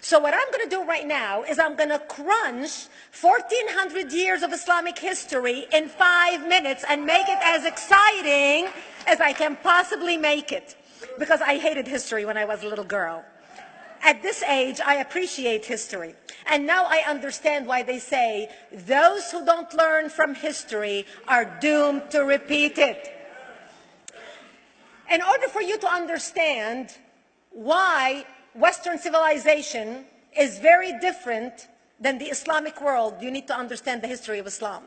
So what I'm going to do right now is I'm going to crunch 1400 years of Islamic history in 5 minutes and make it as exciting as I can possibly make it. Because I hated history when I was a little girl. At this age, I appreciate history. And now I understand why they say those who don't learn from history are doomed to repeat it. In order for you to understand why Western civilization is very different than the Islamic world, you need to understand the history of Islam.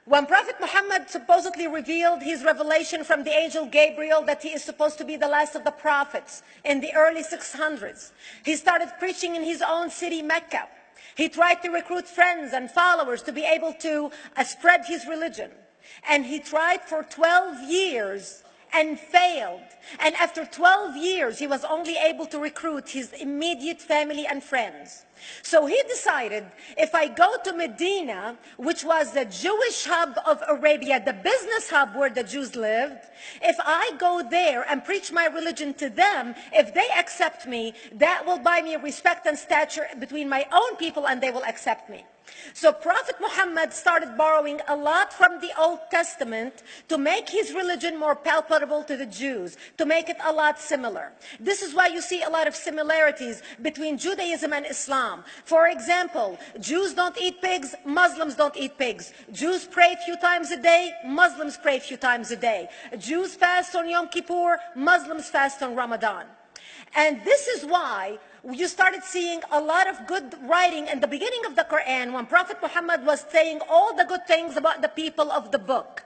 When Prophet Muhammad supposedly revealed his revelation from the angel Gabriel that he is supposed to be the last of the prophets in the early 600s, he started preaching in his own city, Mecca. He tried to recruit friends and followers to be able to spread his religion. And he tried for 12 years and failed. And after 12 years, he was only able to recruit his immediate family and friends. So he decided, if I go to Medina, which was the Jewish hub of Arabia, the business hub where the Jews lived, if I go there and preach my religion to them, if they accept me, that will buy me respect and stature between my own people, and they will accept me. So Prophet Muhammad started borrowing a lot from the Old Testament to make his religion more palpable to the Jews, to make it a lot similar. This is why you see a lot of similarities between Judaism and Islam. For example, Jews don't eat pigs, Muslims don't eat pigs. Jews pray a few times a day, Muslims pray a few times a day. Jews fast on Yom Kippur, Muslims fast on Ramadan. And this is why you started seeing a lot of good writing in the beginning of the Quran when Prophet Muhammad was saying all the good things about the people of the book.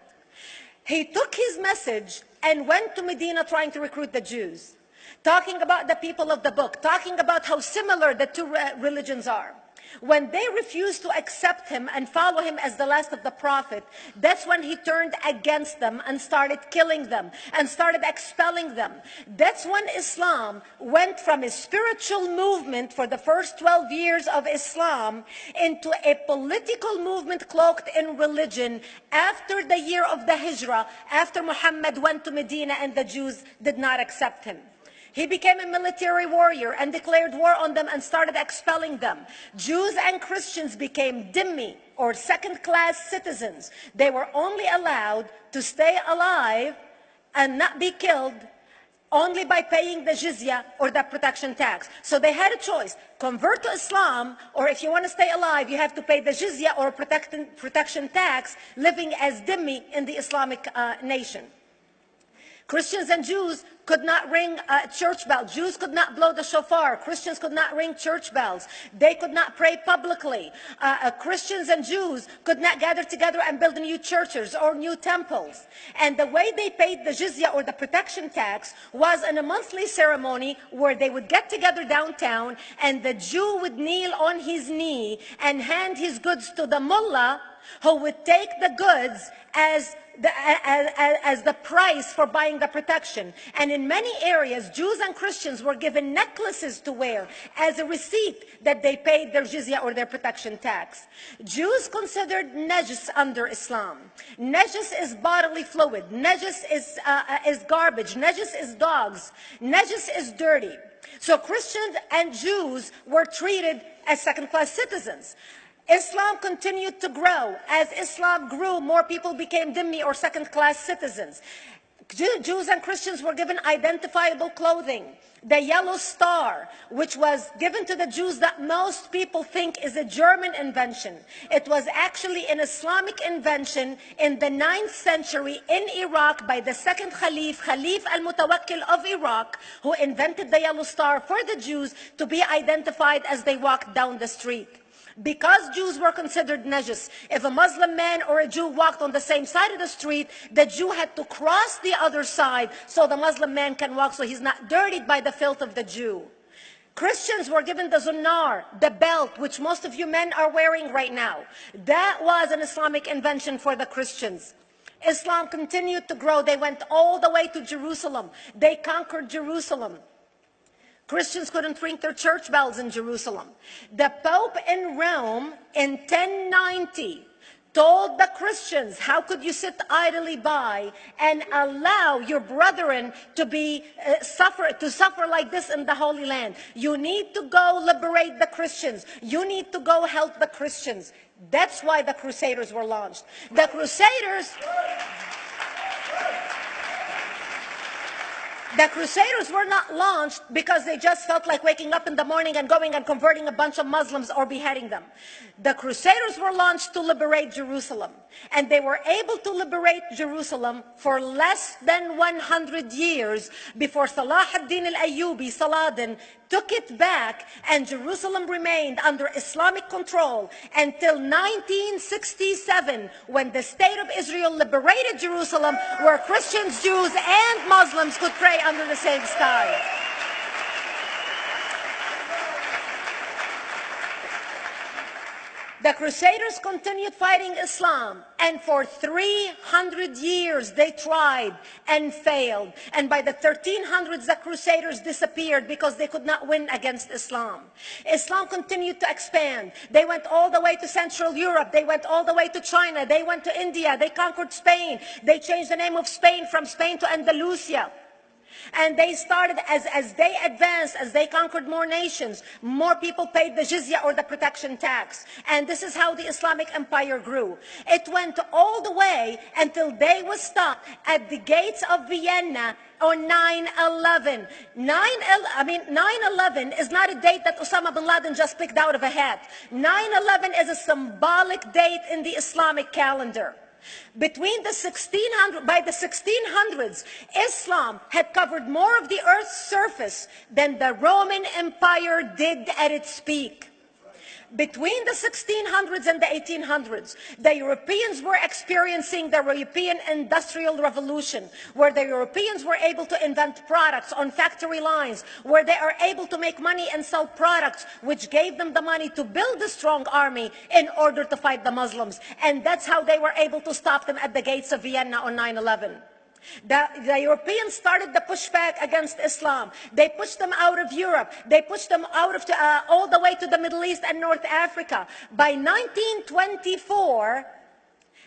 He took his message and went to Medina trying to recruit the Jews, talking about the people of the book, talking about how similar the two religions are. When they refused to accept him and follow him as the last of the prophet, that's when he turned against them and started killing them and started expelling them. That's when Islam went from a spiritual movement for the first 12 years of Islam into a political movement cloaked in religion after the year of the Hijrah, after Muhammad went to Medina and the Jews did not accept him. He became a military warrior and declared war on them and started expelling them. Jews and Christians became dhimmi, or second-class citizens. They were only allowed to stay alive and not be killed only by paying the jizya, or the protection tax. So they had a choice: convert to Islam, or if you want to stay alive, you have to pay the jizya or protection tax, living as dhimmi in the Islamic nation. Christians and Jews could not ring church bells. Jews could not blow the shofar. Christians could not ring church bells. They could not pray publicly. Christians and Jews could not gather together and build new churches or new temples. And the way they paid the jizya, or the protection tax, was in a monthly ceremony where they would get together downtown and the Jew would kneel on his knee and hand his goods to the mullah, who would take the goods as the price for buying the protection. And in many areas, Jews and Christians were given necklaces to wear as a receipt that they paid their jizya, or their protection tax. Jews considered najis under Islam. Najis is bodily fluid. Najis is garbage. Najis is dogs. Najis is dirty. So Christians and Jews were treated as second-class citizens. Islam continued to grow. As Islam grew, more people became dhimmi, or second-class citizens. Jews and Christians were given identifiable clothing. The yellow star, which was given to the Jews, that most people think is a German invention. It was actually an Islamic invention in the 9th century in Iraq by the second Khalif al-Mutawakkil of Iraq, who invented the yellow star for the Jews to be identified as they walked down the street. Because Jews were considered najis, if a Muslim man or a Jew walked on the same side of the street, the Jew had to cross the other side so the Muslim man can walk, so he's not dirtied by the filth of the Jew. Christians were given the zunnar, the belt, which most of you men are wearing right now. That was an Islamic invention for the Christians. Islam continued to grow. They went all the way to Jerusalem. They conquered Jerusalem. Christians couldn't ring their church bells in Jerusalem. The Pope in Rome in 1090 told the Christians, how could you sit idly by and allow your brethren to suffer like this in the Holy Land? You need to go liberate the Christians. You need to go help the Christians. That's why the Crusaders were launched. The Crusaders were not launched because they just felt like waking up in the morning and going and converting a bunch of Muslims or beheading them. The Crusaders were launched to liberate Jerusalem. And they were able to liberate Jerusalem for less than 100 years before Salah ad-Din al-Ayyubi, Saladin, took it back, and Jerusalem remained under Islamic control until 1967, when the State of Israel liberated Jerusalem, where Christians, Jews, and Muslims could pray under the same sky. The Crusaders continued fighting Islam, and for 300 years they tried and failed. And by the 1300s, the Crusaders disappeared because they could not win against Islam. Islam continued to expand. They went all the way to Central Europe. They went all the way to China. They went to India. They conquered Spain. They changed the name of Spain from Spain to Andalusia. And they started, as they advanced, as they conquered more nations, more people paid the jizya, or the protection tax. And this is how the Islamic Empire grew. It went all the way until they was stopped at the gates of Vienna on 9/11. 9/11 is not a date that Osama bin Laden just picked out of a hat. 9/11 is a symbolic date in the Islamic calendar. By the 1600s, Islam had covered more of the earth's surface than the Roman Empire did at its peak. Between the 1600s and the 1800s, the Europeans were experiencing the European Industrial Revolution, where the Europeans were able to invent products on factory lines, where they are able to make money and sell products, which gave them the money to build a strong army in order to fight the Muslims. And that's how they were able to stop them at the gates of Vienna on 9/11. The Europeans started the pushback against Islam. They pushed them out of Europe. They pushed them out of all the way to the Middle East and North Africa. By 1924,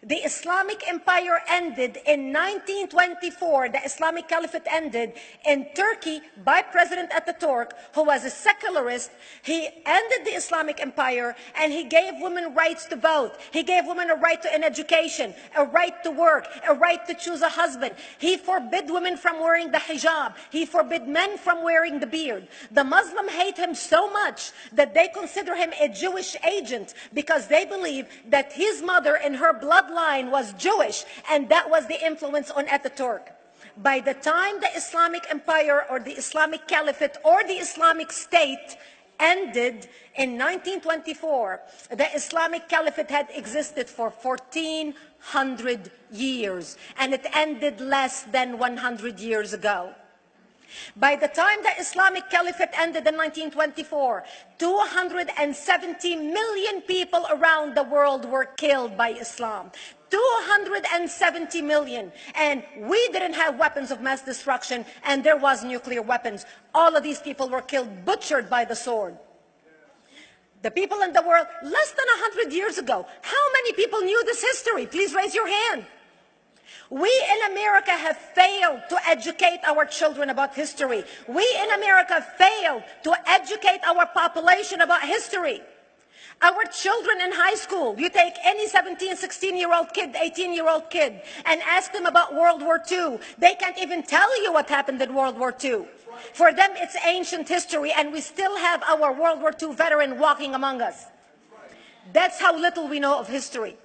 the Islamic Empire ended. In 1924, the Islamic Caliphate ended in Turkey by President Ataturk, who was a secularist. He ended the Islamic Empire, and he gave women rights to vote. He gave women a right to an education, a right to work, a right to choose a husband. He forbid women from wearing the hijab. He forbid men from wearing the beard. The Muslims hate him so much that they consider him a Jewish agent, because they believe that his mother in her bloodline was Jewish, and that was the influence on Ataturk. By the time the Islamic Empire, or the Islamic Caliphate, or the Islamic State ended in 1924, the Islamic Caliphate had existed for 1400 years, and it ended less than 100 years ago. By the time the Islamic Caliphate ended in 1924, 270 million people around the world were killed by Islam. 270 million. And we didn't have weapons of mass destruction, and there was nuclear weapons. All of these people were killed, butchered by the sword. The people in the world, less than 100 years ago, how many people knew this history? Please raise your hand. We in America have failed to educate our children about history. We in America failed to educate our population about history. Our children in high school, you take any 17, 16-year-old kid, 18-year-old kid, and ask them about World War II. They can't even tell you what happened in World War II. For them, it's ancient history, and we still have our World War II veteran walking among us. That's how little we know of history.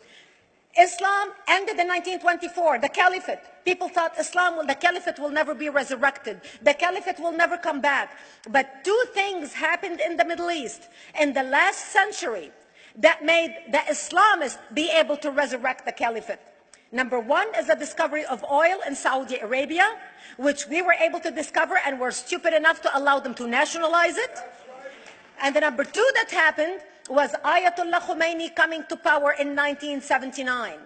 Islam ended in 1924, the Caliphate. People thought the Caliphate will never be resurrected. The Caliphate will never come back. But two things happened in the Middle East in the last century that made the Islamists be able to resurrect the Caliphate. Number one is the discovery of oil in Saudi Arabia, which we were able to discover and were stupid enough to allow them to nationalize it. And the number two that happened was Ayatollah Khomeini coming to power in 1979.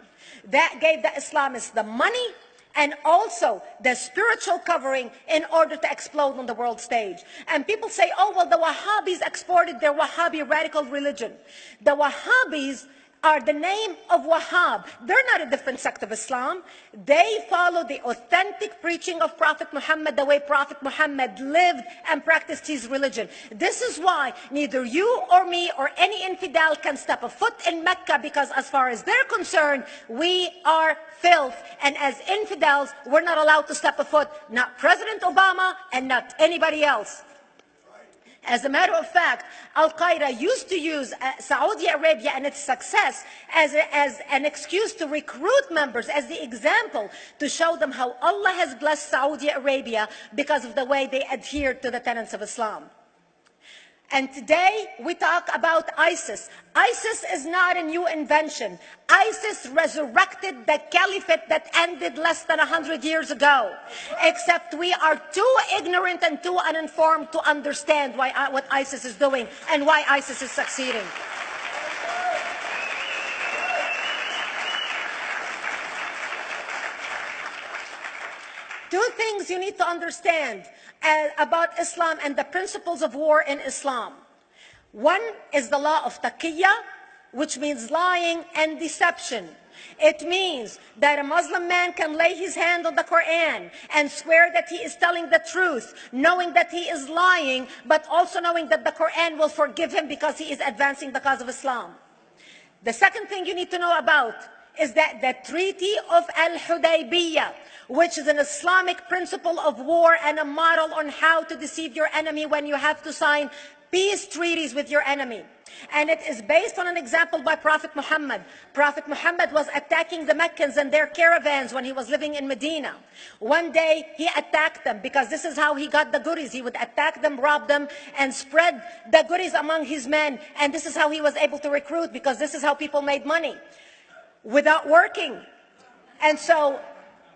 That gave the Islamists the money and also the spiritual covering in order to explode on the world stage. And people say, oh, well, the Wahhabis exported their Wahhabi radical religion. The Wahhabis are the name of Wahhab. They're not a different sect of Islam. They follow the authentic preaching of Prophet Muhammad, the way Prophet Muhammad lived and practiced his religion. This is why neither you or me or any infidel can step a foot in Mecca, because as far as they're concerned, we are filth. And as infidels, we're not allowed to step a foot, not President Obama and not anybody else. As a matter of fact, Al-Qaeda used to use Saudi Arabia and its success as an excuse to recruit members, as the example to show them how Allah has blessed Saudi Arabia because of the way they adhere to the tenets of Islam. And today we talk about ISIS. ISIS is not a new invention. ISIS resurrected the caliphate that ended less than 100 years ago. Except we are too ignorant and too uninformed to understand what ISIS is doing and why ISIS is succeeding. Two things you need to understand about Islam and the principles of war in Islam. One is the law of taqiyya, which means lying and deception. It means that a Muslim man can lay his hand on the Quran and swear that he is telling the truth, knowing that he is lying, but also knowing that the Quran will forgive him because he is advancing the cause of Islam. The second thing you need to know about is that the Treaty of Al-Hudaybiyah, which is an Islamic principle of war and a model on how to deceive your enemy when you have to sign peace treaties with your enemy. And it is based on an example by Prophet Muhammad. Prophet Muhammad was attacking the Meccans and their caravans when he was living in Medina. One day he attacked them because this is how he got the goodies. He would attack them, rob them, and spread the goodies among his men. And this is how he was able to recruit, because this is how people made money without working. And so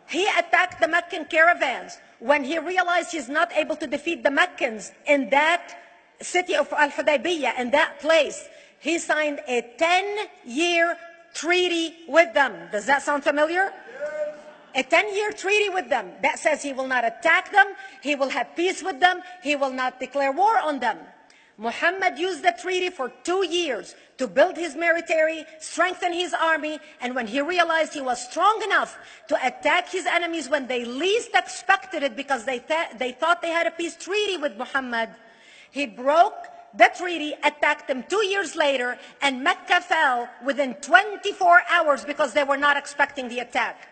he attacked the Meccan caravans. When he realized he's not able to defeat the Meccans in that city of Al-Hudaybiyah, in that place, he signed a 10-year treaty with them. Does that sound familiar? A 10-year treaty with them that says he will not attack them, he will have peace with them, he will not declare war on them. Muhammad used the treaty for 2 years to build his military, strengthen his army, and when he realized he was strong enough to attack his enemies when they least expected it, because they thought they had a peace treaty with Muhammad, he broke the treaty, attacked them 2 years later, and Mecca fell within 24 hours because they were not expecting the attack.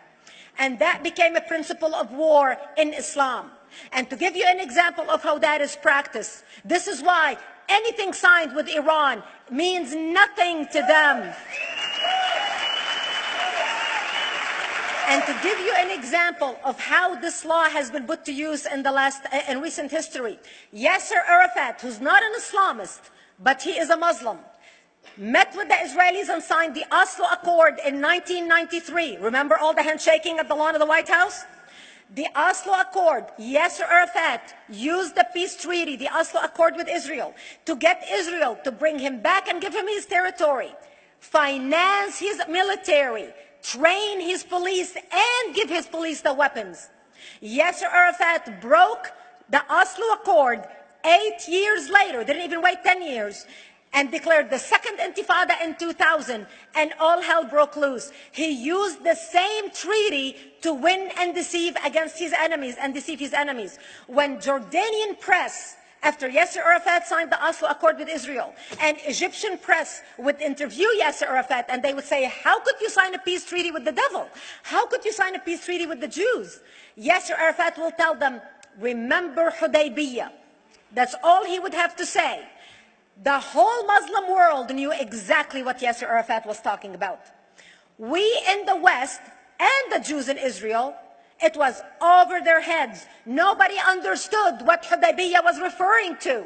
And that became a principle of war in Islam. And to give you an example of how that is practiced, this is why anything signed with Iran means nothing to them. And to give you an example of how this law has been put to use in recent history, Yasser Arafat, who's not an Islamist, but he is a Muslim, met with the Israelis and signed the Oslo Accord in 1993. Remember all the handshaking at the lawn of the White House? The Oslo Accord, Yasser Arafat used the peace treaty, the Oslo Accord with Israel, to get Israel to bring him back and give him his territory, finance his military, train his police, and give his police the weapons. Yasser Arafat broke the Oslo Accord 8 years later, didn't even wait 10 years, and declared the second intifada in 2000, and all hell broke loose. He used the same treaty to win and deceive against his enemies and deceive his enemies. When Jordanian press, after Yasser Arafat signed the Oslo Accord with Israel, and Egyptian press would interview Yasser Arafat, and they would say, how could you sign a peace treaty with the devil? How could you sign a peace treaty with the Jews? Yasser Arafat will tell them, remember Hudaybiyah. That's all he would have to say. The whole Muslim world knew exactly what Yasser Arafat was talking about. We in the West and the Jews in Israel, it was over their heads. Nobody understood what Hudaybiyah was referring to.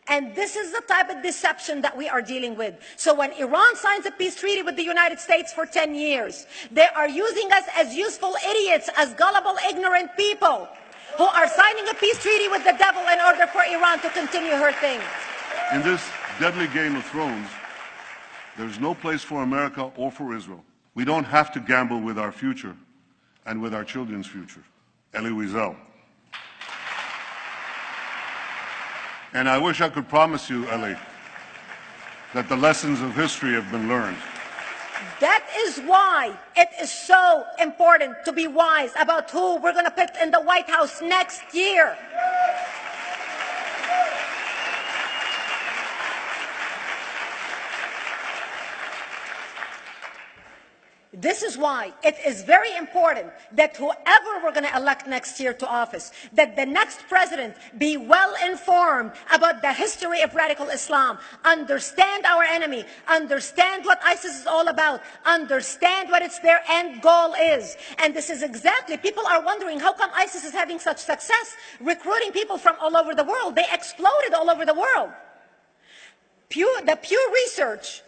And this is the type of deception that we are dealing with. So when Iran signs a peace treaty with the United States for 10 years, they are using us as useful idiots, as gullible, ignorant people who are signing a peace treaty with the devil in order for Iran to continue her thing. In this deadly game of thrones, there's no place for America or for Israel. We don't have to gamble with our future and with our children's future. Elie Wiesel. And I wish I could promise you, Elie, that the lessons of history have been learned. That is why it is so important to be wise about who we're going to put in the White House next year. This is why it is very important that whoever we're going to elect next year to office, that the next president be well informed about the history of radical Islam, understand our enemy, understand what ISIS is all about, understand what their end goal is. And this is exactly, people are wondering how come ISIS is having such success recruiting people from all over the world. They exploded all over the world. The Pew Research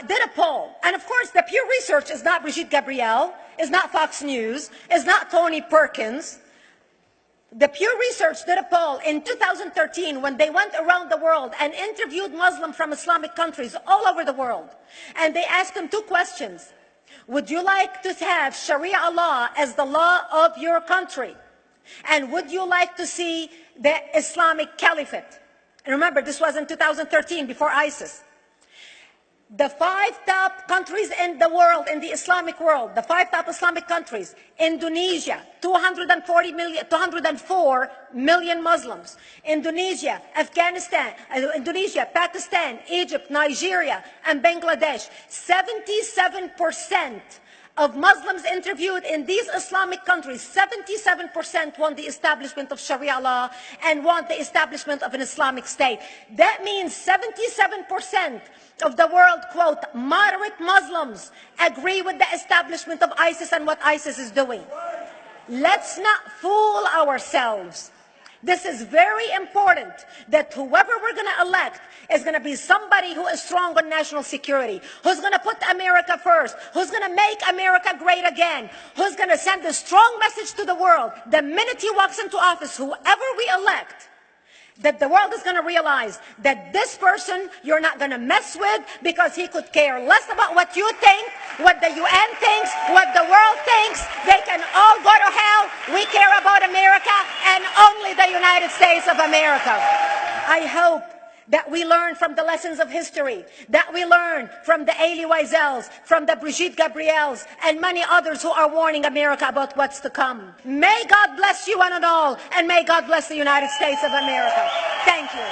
did a poll. And of course, the Pew Research is not Brigitte Gabriel, is not Fox News, is not Tony Perkins. The Pew Research did a poll in 2013 when they went around the world and interviewed Muslims from Islamic countries all over the world. And they asked them two questions. Would you like to have Sharia law as the law of your country? And would you like to see the Islamic Caliphate? And remember, this was in 2013, before ISIS. The 5 top countries in the world, in the Islamic world, the 5 top Islamic countries: Indonesia, 204 million Muslims; Indonesia, Afghanistan, Indonesia, Pakistan, Egypt, Nigeria, and Bangladesh. 77% of Muslims interviewed in these Islamic countries, 77% want the establishment of Sharia law and want the establishment of an Islamic state. That means 77% of the world, quote, moderate Muslims agree with the establishment of ISIS and what ISIS is doing. Let's not fool ourselves. This is very important, that whoever we're going to elect is going to be somebody who is strong on national security, who's going to put America first, who's going to make America great again, who's going to send a strong message to the world. The minute he walks into office, whoever we elect, that the world is going to realize that this person you're not going to mess with, because he could care less about what you think, what the UN thinks, what the world thinks. They can all go to hell. We care about America and only the United States of America. I hope that we learn from the lessons of history, that we learn from the Elie Wiesels, from the Brigitte Gabriels, and many others who are warning America about what's to come. May God bless you one and all, and may God bless the United States of America. Thank you.